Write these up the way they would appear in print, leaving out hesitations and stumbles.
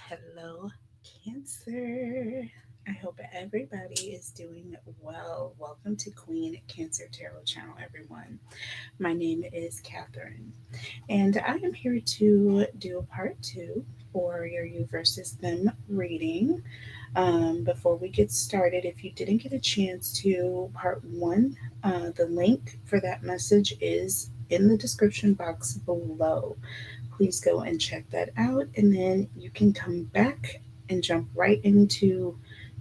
Hello, Cancer. I hope everybody is doing well. Welcome to Queen Cancer Tarot channel, everyone. My name is Catherine, and I am here to do part two for your You versus Them reading. Before we get started, if you didn't get a chance to part one, the link for that message is in the description box below. Please go and check that out, and then you can come back and jump right into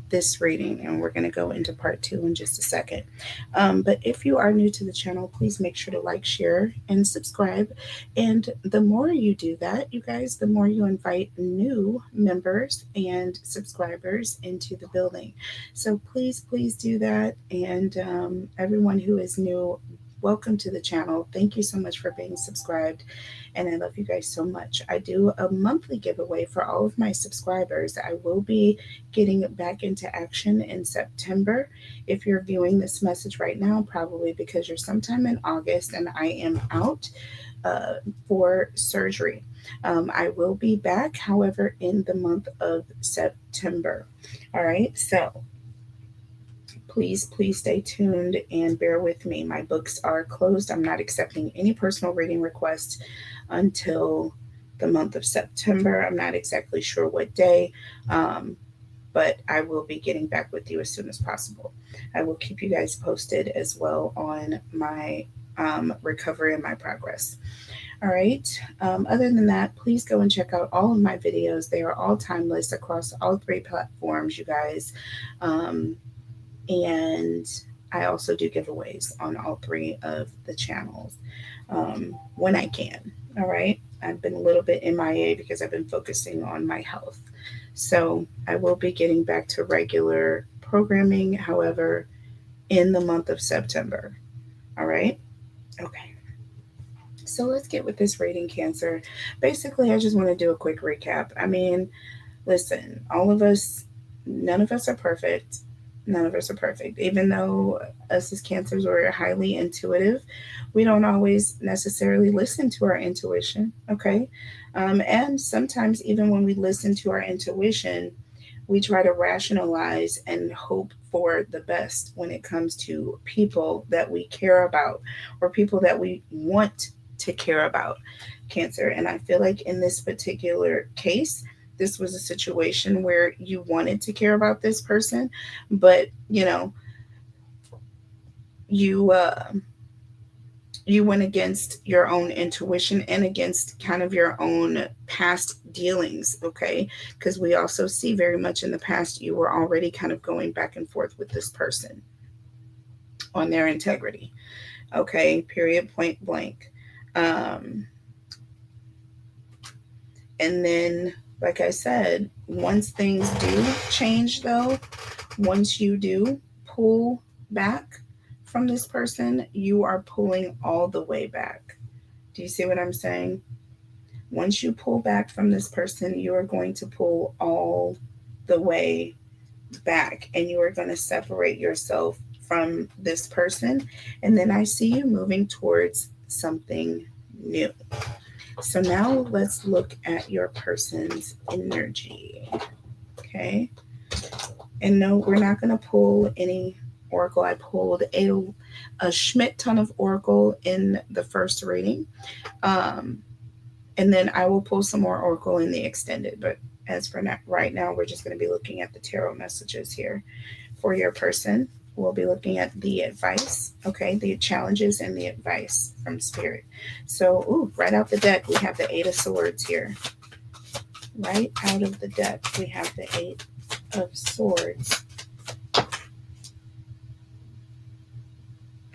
this reading, and we're going to go into part two in just a second. But if you are new to the channel, please make sure to like, share, and subscribe. And the more you do that, you guys, the more you invite new members and subscribers into the building. So please do that. And everyone who is new, welcome to the channel. Thank you so much for being subscribed, and I love you guys so much. I do a monthly giveaway for all of my subscribers. I will be getting back into action in September. If you're viewing this message right now, probably because you're sometime in August and I am out for surgery. I will be back, however, in the month of September. All right, so please stay tuned and bear with me. My books are closed. I'm not accepting any personal reading requests until the month of September. I'm not exactly sure what day, but I will be getting back with you as soon as possible. I will keep you guys posted as well on my recovery and my progress. All right. Other than that, please go and check out all of my videos. They are all timeless across all three platforms, you guys. Um, and I also do giveaways on all three of the channels when I can. All right. I've been a little bit MIA because I've been focusing on my health. So I will be getting back to regular programming, however, in the month of September. All right. Okay. So let's get with this reading, Cancer. Basically, I just want to do a quick recap. I mean, listen, all of us, none of us are perfect. None of us are perfect. Even though us as Cancers are highly intuitive, we don't always necessarily listen to our intuition. Okay. And sometimes, even when we listen to our intuition, we try to rationalize and hope for the best when it comes to people that we care about or people that we want to care about, Cancer. And I feel like in this particular case, this was a situation where you wanted to care about this person, but you you went against your own intuition and against kind of your own past dealings, okay? Because we also see very much in the past you were already kind of going back and forth with this person on their integrity, okay? Period, point blank. Um, and then, like I said, once things do change, though, once you do pull back from this person, you are pulling all the way back. Do you see what I'm saying? Once you pull back from this person, you are going to pull all the way back and you are going to separate yourself from this person. And then I see you moving towards something new. So now let's look at your person's energy. Okay. And no, we're not going to pull any oracle. I pulled a Schmidt ton of oracle in the first reading. Um, and then I will pull some more oracle in the extended. But as for now, right now, we're just going to be looking at the tarot messages here for your person. We'll be looking at the advice, okay, the challenges and the advice from Spirit. So, ooh, right out the deck, we have the Eight of Swords here. Right out of the deck, we have the Eight of Swords.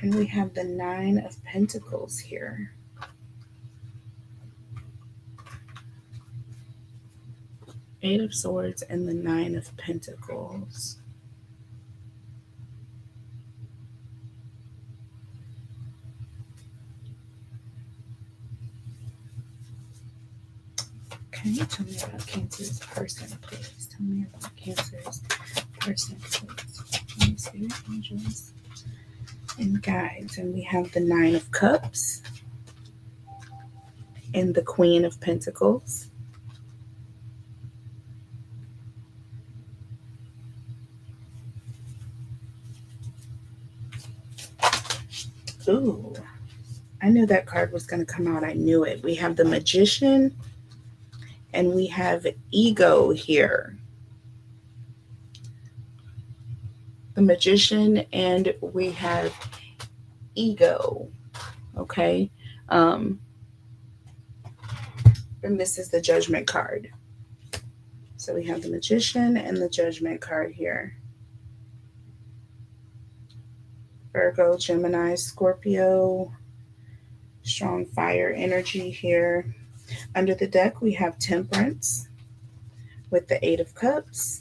And we have the Nine of Pentacles here. Eight of Swords and the Nine of Pentacles. Okay, tell me about Cancer's person, please. Tell me about Cancer's person, please. Holy Spirit, angels, and guides. And we have the Nine of Cups and the Queen of Pentacles. Ooh, I knew that card was going to come out. I knew it. We have the Magician and we have Ego here. The Magician and we have Ego. Okay. Um, and this is the Judgment card. So we have the Magician and the Judgment card here. Virgo, Gemini, Scorpio, strong fire energy here. Under the deck, we have Temperance with the Eight of Cups,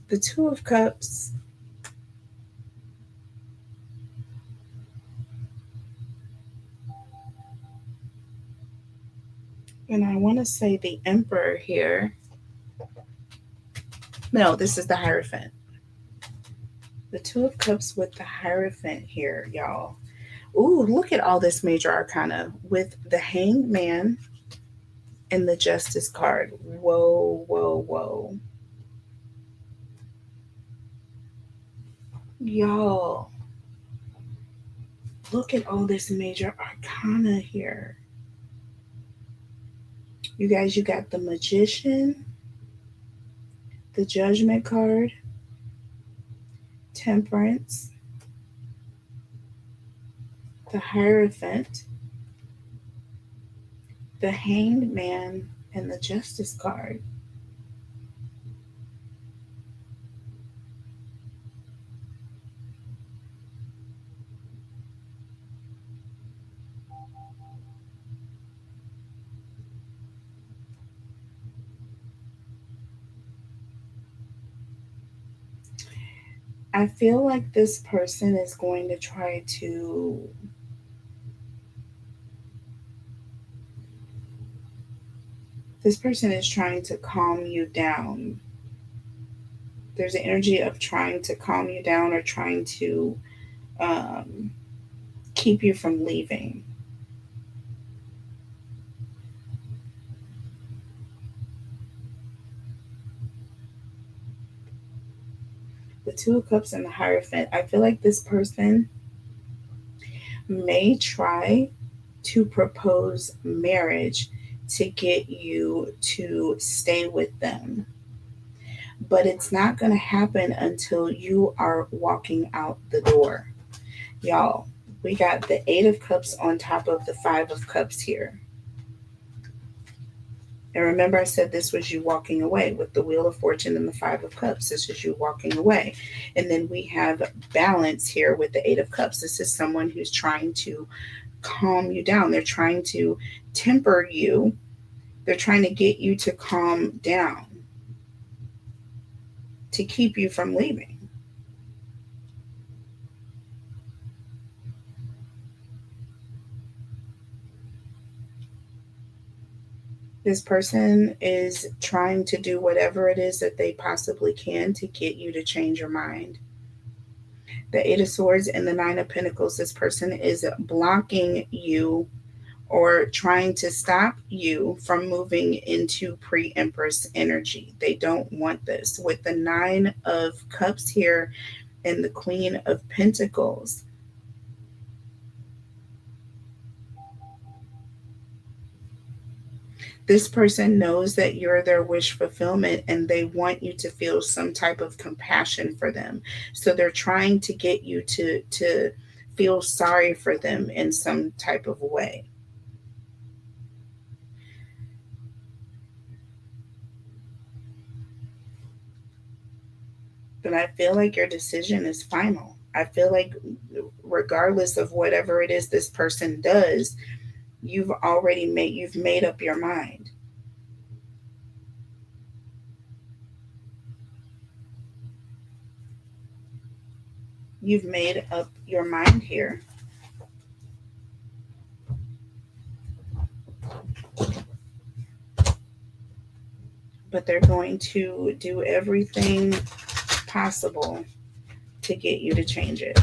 the Two of Cups, and I want to say the Emperor here. No, this is the Hierophant. The Two of Cups with the Hierophant here, y'all. Ooh, look at all this major arcana with the Hanged Man and the Justice card. Whoa, whoa, whoa. Y'all, look at all this major arcana here. You guys, you got the Magician, the Judgment card, Temperance, the Hierophant, the Hanged Man, and the Justice card. I feel like this person is going to try to this person is trying to calm you down. There's an energy of trying to calm you down or trying to um, keep you from leaving. The Two of Cups and the Hierophant. I feel like this person may try to propose marriage to get you to stay with them. But it's not going to happen until you are walking out the door. Y'all, we got the Eight of Cups on top of the Five of Cups here. And remember, I said this was you walking away with the Wheel of Fortune and the Five of Cups. This is you walking away. And then we have balance here with the Eight of Cups. This is someone who's trying to calm you down. They're trying to temper you. They're trying to get you to calm down, to keep you from leaving. This person is trying to do whatever it is that they possibly can to get you to change your mind. The Eight of Swords and the Nine of Pentacles, this person is blocking you or trying to stop you from moving into pre-Empress energy. They don't want this. With the Nine of Cups here and the Queen of Pentacles, this person knows that you're their wish fulfillment and they want you to feel some type of compassion for them. So they're trying to get you to feel sorry for them in some type of way. But I feel like your decision is final. I feel like regardless of whatever it is this person does, you've made up your mind. You've made up your mind here. But they're going to do everything possible to get you to change it.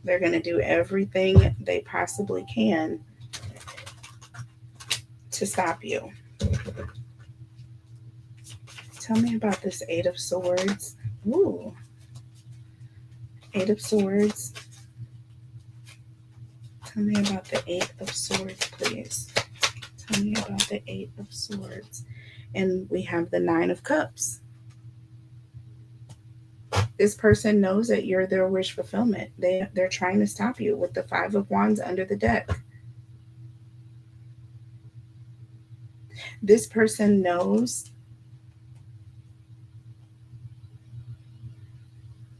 They're going to do everything they possibly can to stop you. Tell me about this Eight of Swords. Ooh. Eight of Swords. Tell me about the Eight of Swords, please. Tell me about the Eight of Swords. And we have the Nine of Cups. This person knows that you're their wish fulfillment. They're trying to stop you with the Five of Wands under the deck. This person knows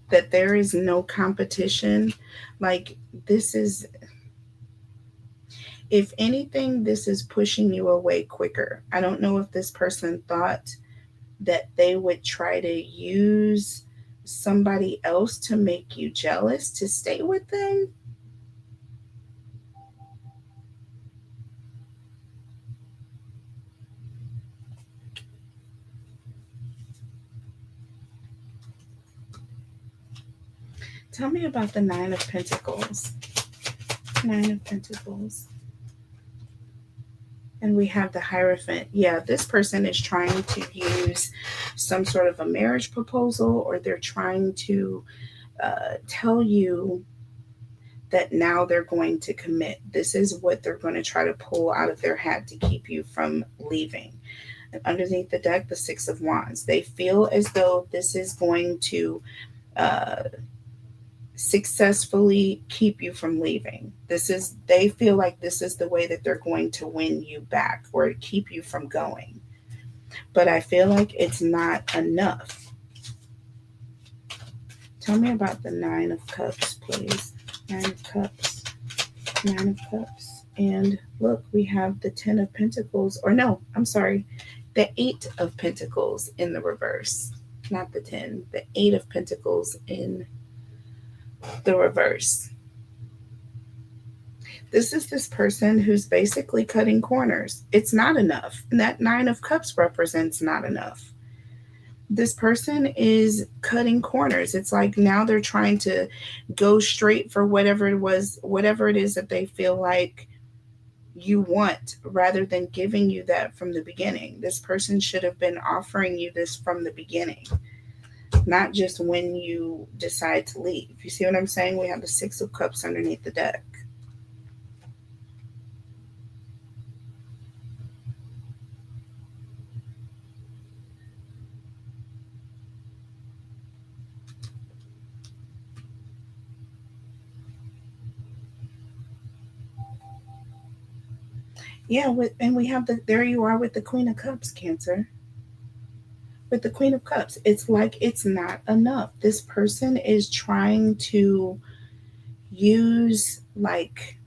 that there is no competition. Like, this is, if anything, this is pushing you away quicker. I don't know if this person thought that they would try to use somebody else to make you jealous to stay with them. Tell me about the Nine of Pentacles. Nine of Pentacles. And we have the Hierophant. Yeah, this person is trying to use some sort of a marriage proposal, or they're trying to tell you that now they're going to commit. This is what they're going to try to pull out of their hat to keep you from leaving. And underneath the deck, the Six of Wands. They feel as though this is going to successfully keep you from leaving. They feel like this is the way that they're going to win you back or keep you from going. But I feel like it's not enough. Tell me about the Nine of Cups, please. Nine of Cups. Nine of Cups. And look, we have the Ten of Pentacles. Or no, I'm sorry. The Eight of Pentacles in the reverse. Not the 10. The Eight of Pentacles in the reverse. This is this person who's basically cutting corners. It's not enough. And that Nine of Cups represents not enough. This person is cutting corners. It's like now they're trying to go straight for whatever it is that they feel like you want, rather than giving you that from the beginning. This person should have been offering you this from the beginning, not just when you decide to leave. You see what I'm saying? We have the Six of Cups underneath the deck. Yeah, and we have there you are with the Queen of Cups, Cancer. With the Queen of Cups, it's like it's not enough. This person is trying to use, like,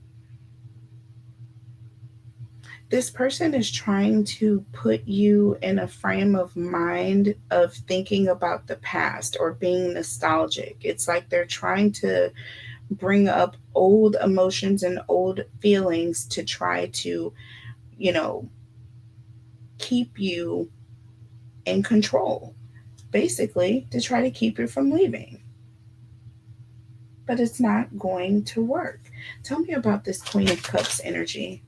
this person is trying to put you in a frame of mind of thinking about the past or being nostalgic. It's like they're trying to bring up old emotions and old feelings to try to, keep you in control, basically, to try to keep you from leaving. But it's not going to work. Tell me about this Queen of Cups energy.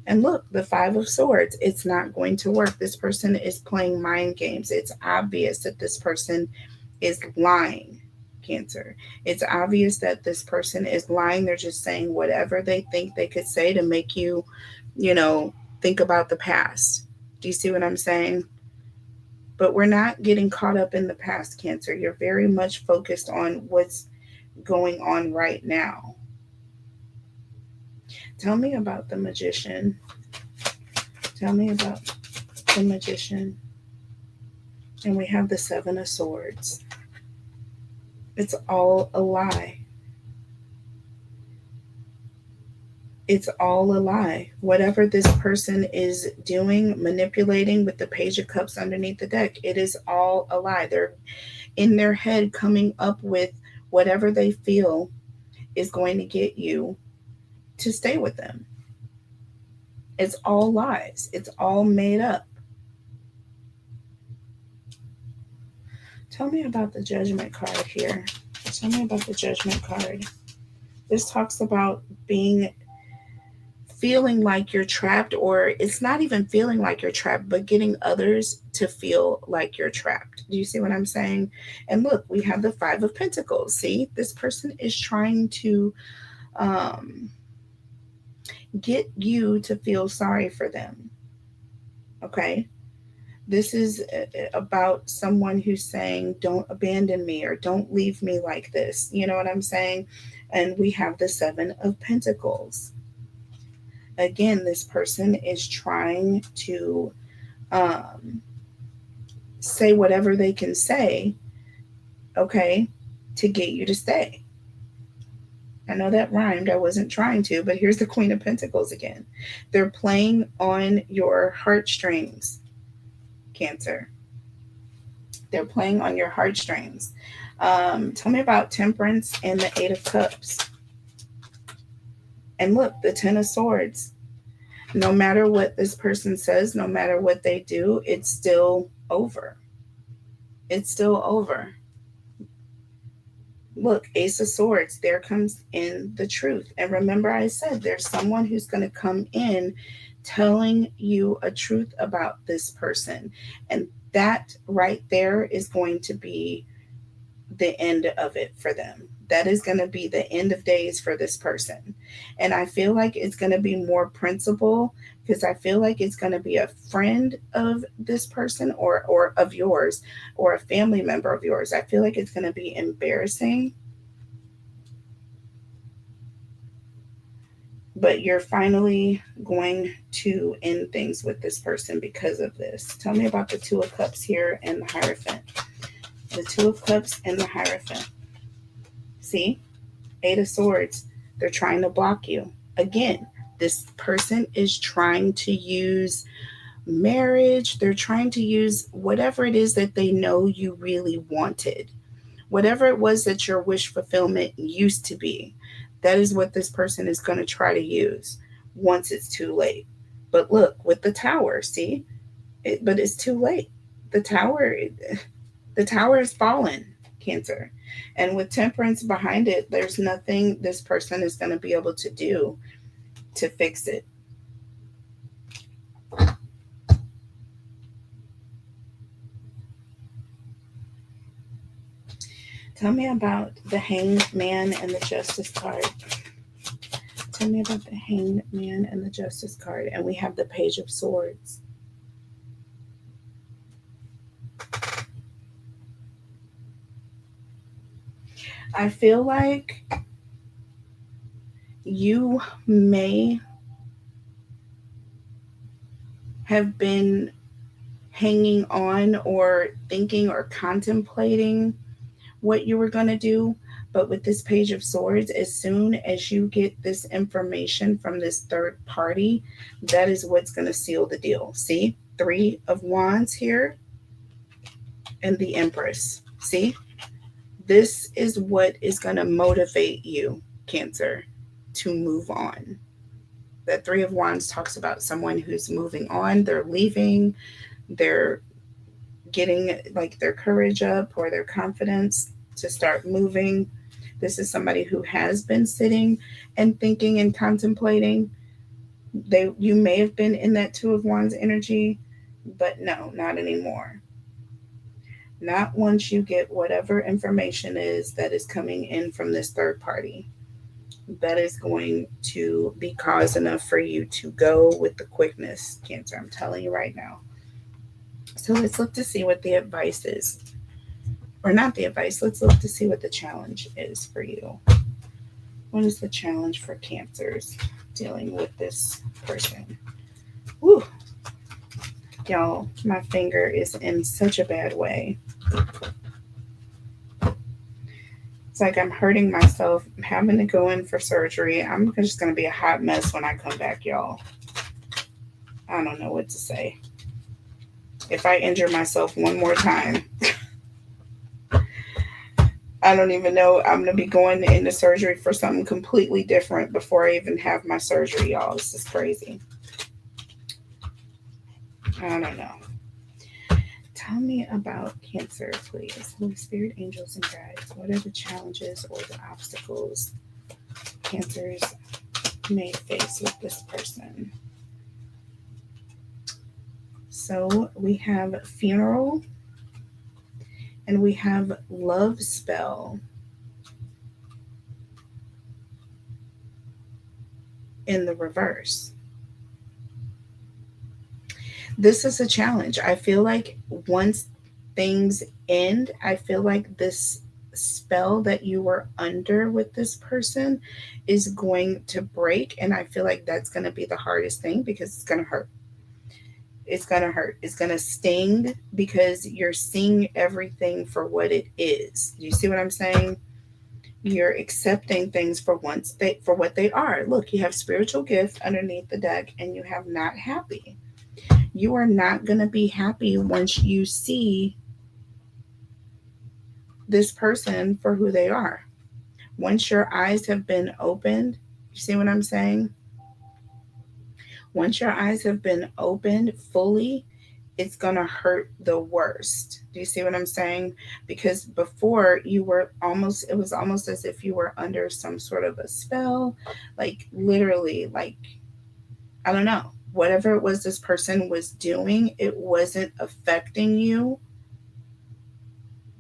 And look, the Five of Swords, it's not going to work. This person is playing mind games. It's obvious that this person is lying, Cancer. It's obvious that this person is lying. They're just saying whatever they think they could say to make you, think about the past. Do you see what I'm saying? But we're not getting caught up in the past, Cancer. You're very much focused on what's going on right now. Tell me about the Magician. Tell me about the Magician. And we have the Seven of Swords. It's all a lie. It's all a lie. Whatever this person is doing, manipulating with the Page of Cups underneath the deck, it is all a lie. They're in their head coming up with whatever they feel is going to get you to stay with them. It's all lies. It's all made up. Tell me about the Judgment card here. Tell me about the Judgment card. This talks about being feeling like you're trapped, or it's not even feeling like you're trapped, but getting others to feel like you're trapped. Do you see what I'm saying? And look, we have the Five of Pentacles. See, this person is trying to um, get you to feel sorry for them. Okay. This is about someone who's saying, don't abandon me or don't leave me like this. You know what I'm saying? And we have the Seven of Pentacles. Again, this person is trying to um, say whatever they can say, okay, to get you to stay. I know that rhymed. I wasn't trying to, but here's the Queen of Pentacles again. They're playing on your heartstrings, Cancer. They're playing on your heartstrings. Tell me about Temperance and the Eight of Cups. And look, the Ten of Swords. No matter what this person says, no matter what they do, it's still over. It's still over. Look, Ace of Swords, there comes in the truth. And remember, I said there's someone who's going to come in telling you a truth about this person. And that right there is going to be the end of it for them. That is going to be the end of days for this person. And I feel like it's going to be more principle, because I feel like it's going to be a friend of this person, or of yours, or a family member of yours. I feel like it's going to be embarrassing, but you're finally going to end things with this person because of this. Tell me about the Two of Cups here and the Hierophant. The Two of Cups and the Hierophant. See? Eight of Swords. They're trying to block you. Again, this person is trying to use marriage. They're trying to use whatever it is that they know you really wanted. Whatever it was that your wish fulfillment used to be. That is what this person is going to try to use once it's too late. But look, with the Tower, see? But it's too late. The Tower is fallen, Cancer. And with Temperance behind it, there's nothing this person is going to be able to do to fix it. Tell me about the Hanged Man and the Justice card. Tell me about the Hanged Man and the Justice card. And we have the Page of Swords. I feel like you may have been hanging on or thinking or contemplating what you were going to do. But with this Page of Swords, as soon as you get this information from this third party, that is what's going to seal the deal. See? Three of Wands here and the Empress. See? This is what is going to motivate you, Cancer, to move on. That Three of Wands talks about someone who's moving on. They're leaving. They're getting like their courage up or their confidence to start moving. This is somebody who has been sitting and thinking and contemplating. You may have been in that Two of Wands energy, but no, not anymore. Not once you get whatever information is that is coming in from this third party. That is going to be cause enough for you to go with the quickness, Cancer. I'm telling you right now. So let's look to see what the advice is. Or not the advice. Let's look to see what the challenge is for you. What is the challenge for Cancers dealing with this person? Woo! Y'all, my finger is in such a bad way. It's like I'm hurting myself. I'm having to go in for surgery. I'm just going to be a hot mess when I come back, y'all. I don't know what to say. If I injure myself one more time, I don't even know. I'm going to be going into surgery for something completely different before I even have my surgery, y'all. This is crazy. I don't know. Tell me about Cancer, please. Holy Spirit, angels, and guides. What are the challenges or the obstacles Cancers may face with this person. So we have funeral and we have love spell in the reverse. This is a challenge. I feel like once things end, I feel like this spell that you were under with this person is going to break. And I feel like that's going to be the hardest thing because it's going to hurt. It's going to hurt. It's going to sting because you're seeing everything for what it is. You see what I'm saying? You're accepting things for what they are. Look, you have spiritual gift underneath the deck and you have not happy. You are not going to be happy once you see this person for who they are. Once your eyes have been opened, you see what I'm saying? Once your eyes have been opened fully, it's going to hurt the worst. Do you see what I'm saying? Because before you were almost, it was almost as if you were under some sort of a spell, like literally, like, I don't know, whatever it was this person was doing, it wasn't affecting you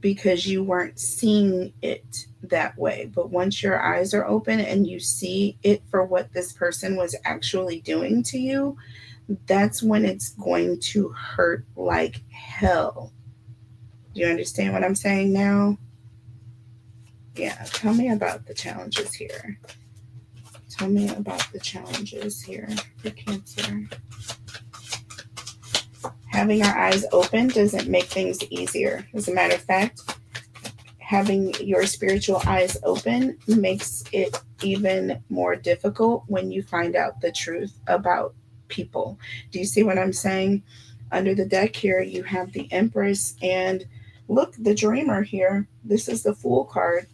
because you weren't seeing it that way. But once your eyes are open and you see it for what this person was actually doing to you, that's when it's going to hurt like hell. Do you understand what I'm saying now? Yeah, tell me about the challenges here. Tell me about the challenges here for Cancer. Having our eyes open doesn't make things easier. As a matter of fact, having your spiritual eyes open makes it even more difficult when you find out the truth about people. Do you see what I'm saying? Under the deck here, you have the Empress and look, the Dreamer here. This is the Fool card.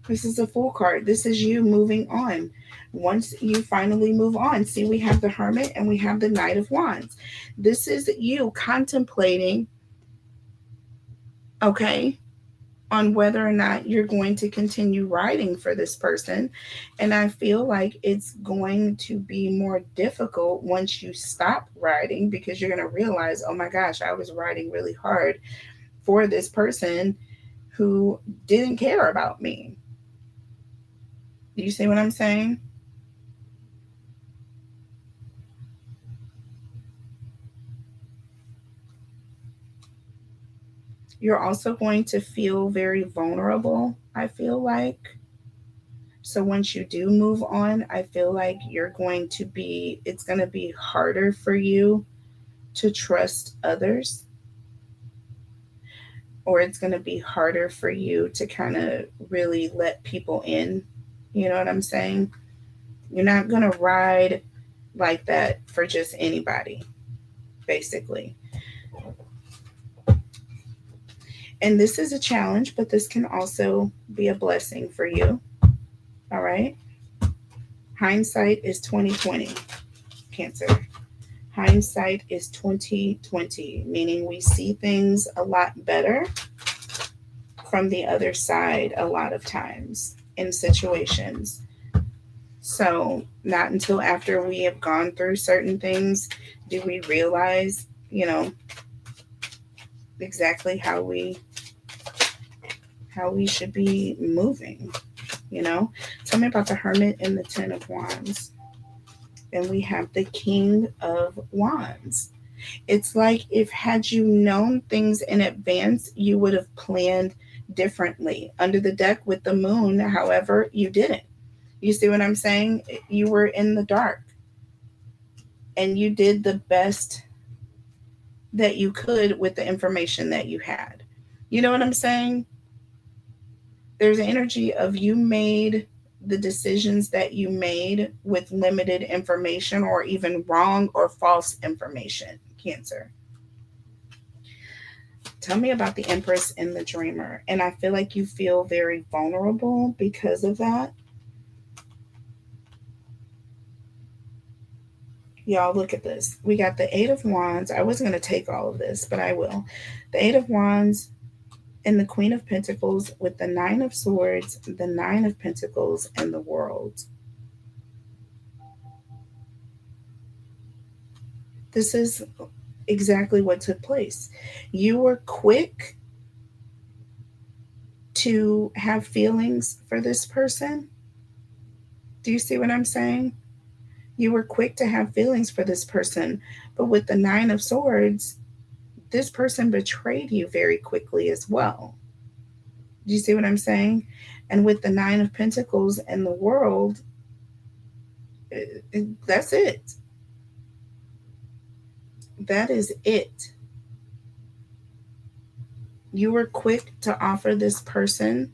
This is the Fool card. This is you moving on. Once you finally move on, see, we have the Hermit and we have the Knight of Wands. This is you contemplating, okay, on whether or not you're going to continue writing for this person. And I feel like it's going to be more difficult once you stop writing because you're going to realize, oh my gosh, I was writing really hard for this person who didn't care about me. Do you see what I'm saying? You're also going to feel very vulnerable, I feel like. So once you do move on, I feel like it's going to be harder for you to trust others, or it's going to be harder for you to kind of really let people in. You know what I'm saying? You're not going to ride like that for just anybody, basically. And this is a challenge, but this can also be a blessing for you. All right? Hindsight is 2020, Cancer. Hindsight is 2020, meaning we see things a lot better from the other side a lot of times in situations. So, not until after we have gone through certain things do we realize, exactly how we should be moving. Tell me about the Hermit and the Ten of Wands. And we have the King of Wands. It's like if had you known things in advance, you would have planned differently. Under the deck with the moon, however, you didn't. You see what I'm saying? You were in the dark and you did the best that you could with the information that you had. You know what I'm saying? There's an energy of you made the decisions that you made with limited information or even wrong or false information, Cancer. Tell me about the Empress and the Dreamer. And I feel like you feel very vulnerable because of that. Y'all, look at this. We got the Eight of Wands. I wasn't going to take all of this, but I will. The Eight of Wands and the Queen of Pentacles with the Nine of Swords, the Nine of Pentacles, and the World. This is exactly what took place. You were quick to have feelings for this person. Do you see what I'm saying? You were quick to have feelings for this person, but with the Nine of Swords, this person betrayed you very quickly as well. Do you see what I'm saying? And with the Nine of Pentacles and the World, that's it. That is it. You were quick to offer this person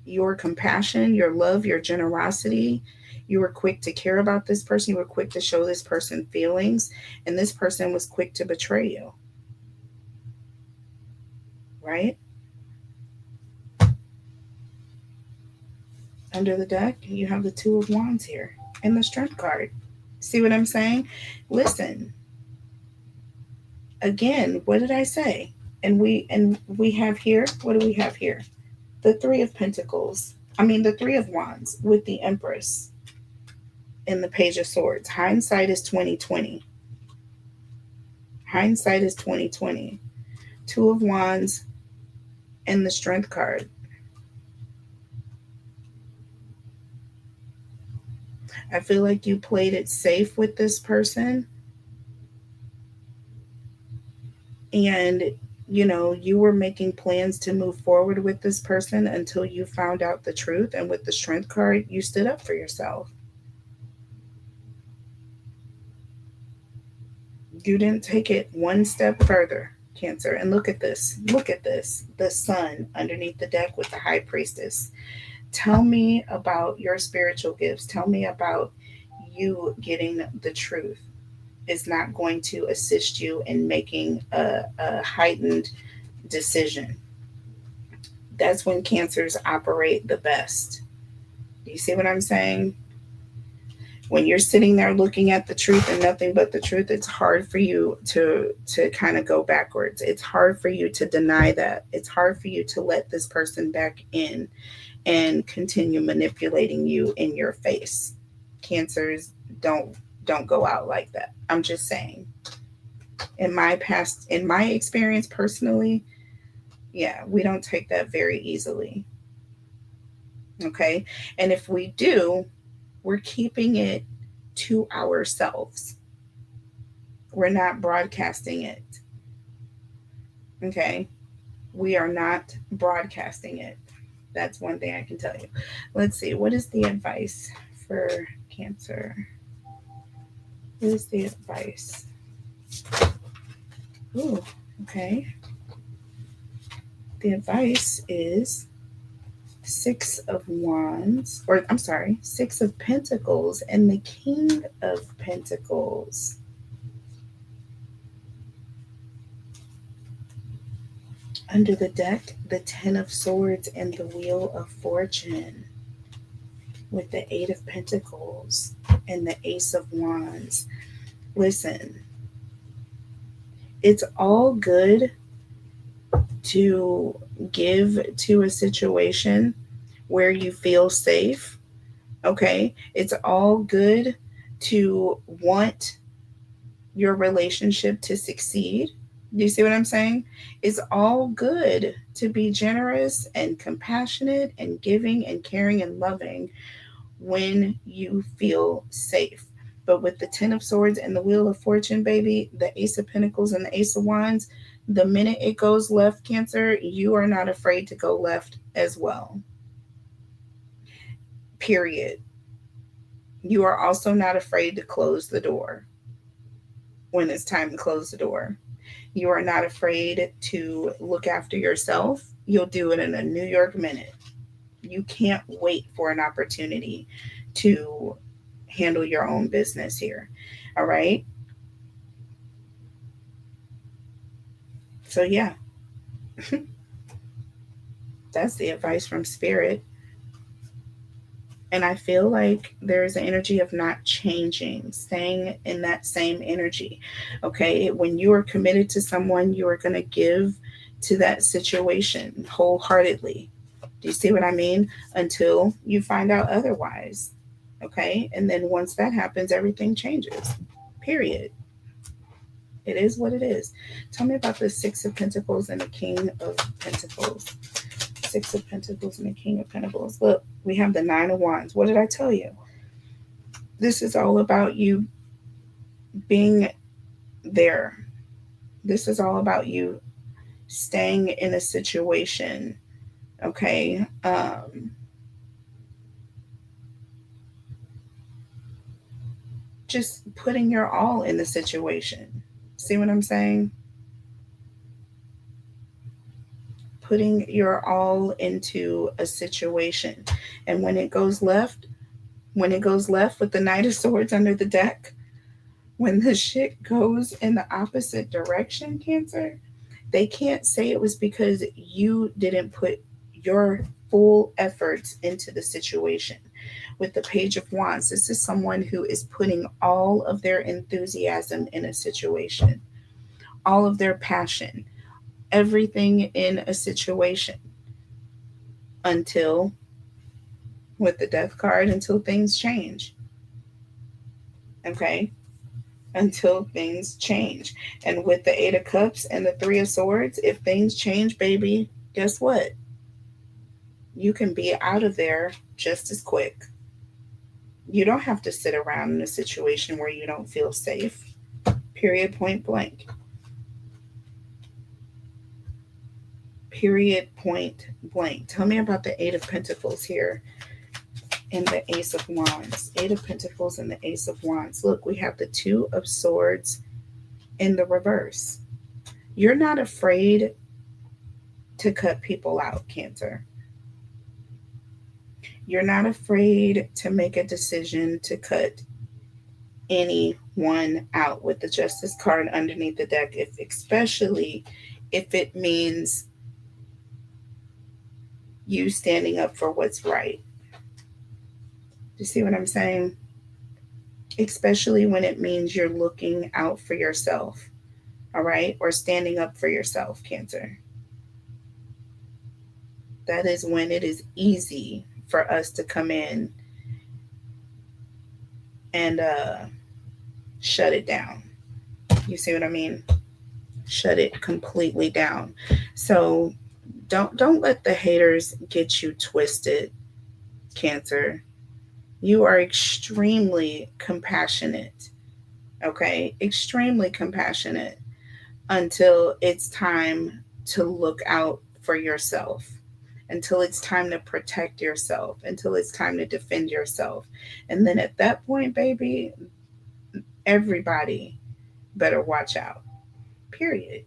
your compassion, your love, your generosity. You were quick to care about this person. You were quick to show this person feelings. And this person was quick to betray you, right? Under the deck, you have the Two of Wands here and the Strength card. See what I'm saying? Listen, again, what did I say? And we have here, what do we have here? The Three of Pentacles. I mean the Three of Wands with the Empress and the Page of Swords. Hindsight is 2020. Hindsight is 2020. Two of Wands and the Strength card. I feel like you played it safe with this person, and you were making plans to move forward with this person until you found out the truth. And with the Strength card, you stood up for yourself. You didn't take it one step further, Cancer. And look at this. Look at this. The Sun underneath the deck with the High Priestess. Tell me about your spiritual gifts. Tell me about you getting the truth is not going to assist you in making a heightened decision. That's when Cancers operate the best. Do you see what I'm saying? When you're sitting there looking at the truth and nothing but the truth, it's hard for you to kind of go backwards. It's hard for you to deny that. It's hard for you to let this person back in and continue manipulating you in your face. Cancers don't don't go out like that. I'm just saying. In my experience personally, yeah, we don't take that very easily. Okay? And if we do, we're keeping it to ourselves. We're not broadcasting it. Okay? We are not broadcasting it. That's one thing I can tell you. Let's see. What is the advice for Cancer? What is the advice? Ooh, okay. The advice is Six of Wands, or I'm sorry, Six of Pentacles and the King of Pentacles. Under the deck, the Ten of Swords and the Wheel of Fortune with the Eight of Pentacles and the Ace of Wands. Listen, it's all good to give to a situation where you feel safe. Okay, it's all good to want your relationship to succeed. Do you see what I'm saying? It's all good to be generous and compassionate and giving and caring and loving when you feel safe. But with the Ten of Swords and the Wheel of Fortune, baby, the Ace of Pentacles and the Ace of Wands, the minute it goes left, Cancer, you are not afraid to go left as well. Period. You are also not afraid to close the door when it's time to close the door. You are not afraid to look after yourself. You'll do it in a New York minute. You can't wait for an opportunity to handle your own business here. All right. So, yeah, that's the advice from Spirit. And I feel like there's an energy of not changing, staying in that same energy. Okay. When you are committed to someone, you are going to give to that situation wholeheartedly. Do you see what I mean? Until you find out otherwise. Okay. And then once that happens, everything changes. Period. It is what it is. Tell me about the Six of Pentacles and the King of Pentacles. Six of Pentacles and the King of Pentacles. Look, we have the Nine of Wands. What did I tell you? This is all about you being there. This is all about you staying in a situation, okay? Just putting your all in the situation. See what I'm saying? Putting your all into a situation. And when it goes left with the Knight of Swords under the deck, when the shit goes in the opposite direction, Cancer, they can't say it was because you didn't put your full efforts into the situation. With the Page of Wands, this is someone who is putting all of their enthusiasm in a situation, all of their passion, everything in a situation until, with the Death card, until things change. Okay? Until things change. And with the Eight of Cups and the Three of Swords, if things change, baby, guess what? You can be out of there just as quick. You don't have to sit around in a situation where you don't feel safe. Period, point blank. Period, point blank. Tell me about the Eight of Pentacles here and the Ace of Wands. Eight of Pentacles and the Ace of Wands. Look, we have the Two of Swords in the reverse. You're not afraid to cut people out, Cancer. You're not afraid to make a decision to cut anyone out with the Justice card underneath the deck, if especially if it means you standing up for what's right. You see what I'm saying? Especially when it means you're looking out for yourself, all right? Or standing up for yourself, Cancer. That is when it is easy for us to come in and shut it down. You see what I mean? Shut it completely down. So don't let the haters get you twisted, Cancer. You are extremely compassionate, okay? Extremely compassionate until it's time to look out for yourself, until it's time to protect yourself, until it's time to defend yourself. And then at that point, baby, everybody better watch out. Period.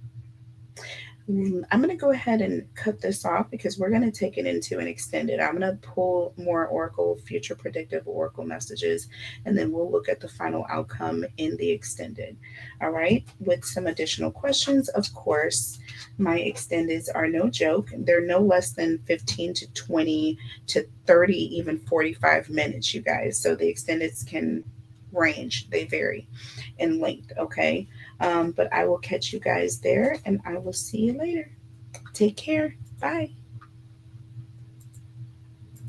I'm going to go ahead and cut this off because we're going to take it into an extended. I'm going to pull more Oracle, future predictive Oracle messages, and then we'll look at the final outcome in the extended. All right. With some additional questions, of course. My extendeds are no joke. They're no less than 15 to 20 to 30, even 45 minutes, you guys. So the extendeds can range, they vary in length. Okay. But I will catch you guys there and I will see you later. Take care. Bye.